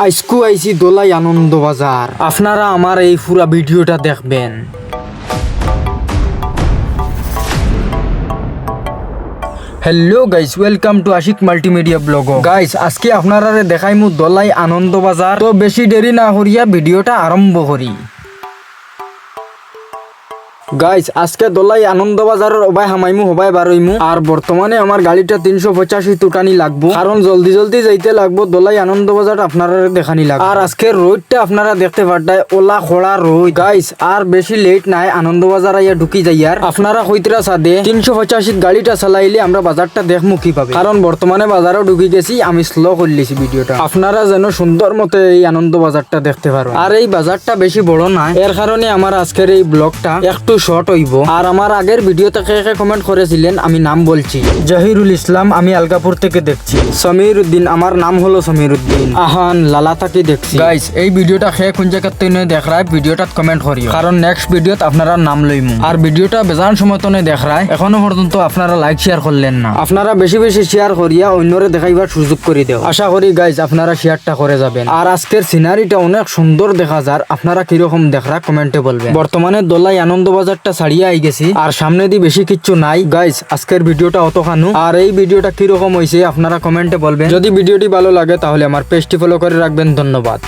আজকু আইছি দোলাই আনন্দ বাজার। আপনারা আমার এই পুরা ভিডিওটা দেখবেন। Hello guys, welcome to Ashik multimedia blog. Guys, আজকে আপনারা দেখাইমু দোলাই আনন্দ বাজার। তো বেশি দেরি না করিয়া ভিডিওটা আরম্ভ করি। গাইস, আজকে দোলাই আনন্দ বাজারের ওবাই হামাইমু হবাই বারইমু। আর বর্তমানে আমার গাড়িটা 385 তুটানি লাগবো, কারণ জলদি জলদি যাইতে লাগবো। দোলাই আনন্দ বাজার আপনারা দেখানি লাগবে। আর আজকে রোডটা আপনারা দেখতে পারটায় ওলা খোলা রোড। গাইস, আর বেশি লেট নাই, আনন্দ বাজার আইয়া ঢুকি যাইয়ার। আপনারা কইতরা সাদে 385 গাড়িটা চালাইলে আমরা বাজারটা দেখমু কিভাবে, কারণ বর্তমানে বাজারও ঢুকি গেছি। আমি স্লো করলিছি ভিডিওটা, আপনারা যেন সুন্দর মতো এই আনন্দ বাজারটা দেখতে পারো। আর এই বাজারটা বেশি বড় না, এর কারণে আমার আজকের এই ব্লগটা একটু শর্ট হইব। আর আমার আগের ভিডিওতে কে কমেন্ট করেছিলেন, আমি নাম বলছি জহিরুল ইসলাম, আমি আলগাপুর থেকে দেখছি। সমীর উদ্দিন, আমার নাম হলো সমীর উদ্দিন। আহান লালা থেকে দেখছি। গাইস, এই ভিডিওটা কোন জায়গার থেকে দেখ রায় ভিডিওটা কমেন্ট করিও, কারণ নেক্সট ভিডিওত আপনারা নাম লইমু। আর ভিডিওটা বেজান সময় তো দেখ রায়, এখনো পর্যন্ত আপনারা লাইক শেয়ার করলেন না। আপনারা বেশি বেশি শেয়ার করিয়া অন্যরে দেখাইবার সুযোগ করে দেও। আশা করি গাইস আপনারা শেয়ারটা করে যাবেন। আর আজকের সিনারিটা অনেক সুন্দর দেখা যায়, আপনারা কিরকম দেখরা কমেন্টে বলবেন। বর্তমানে দোলাই আনন্দ বাজারটা ছাড়িয়ে আই গেছি, আর সামনে দিয়ে বেশি কিচ্ছু নাই। গাইস, আজকের ভিডিওটা অতখানু। আর এই ভিডিওটা কিরকম হয়েছে আপনারা কমেন্টে বলবেন। যদি ভিডিওটি ভালো লাগে তাহলে আমার পেজটি ফলো করে রাখবেন। ধন্যবাদ।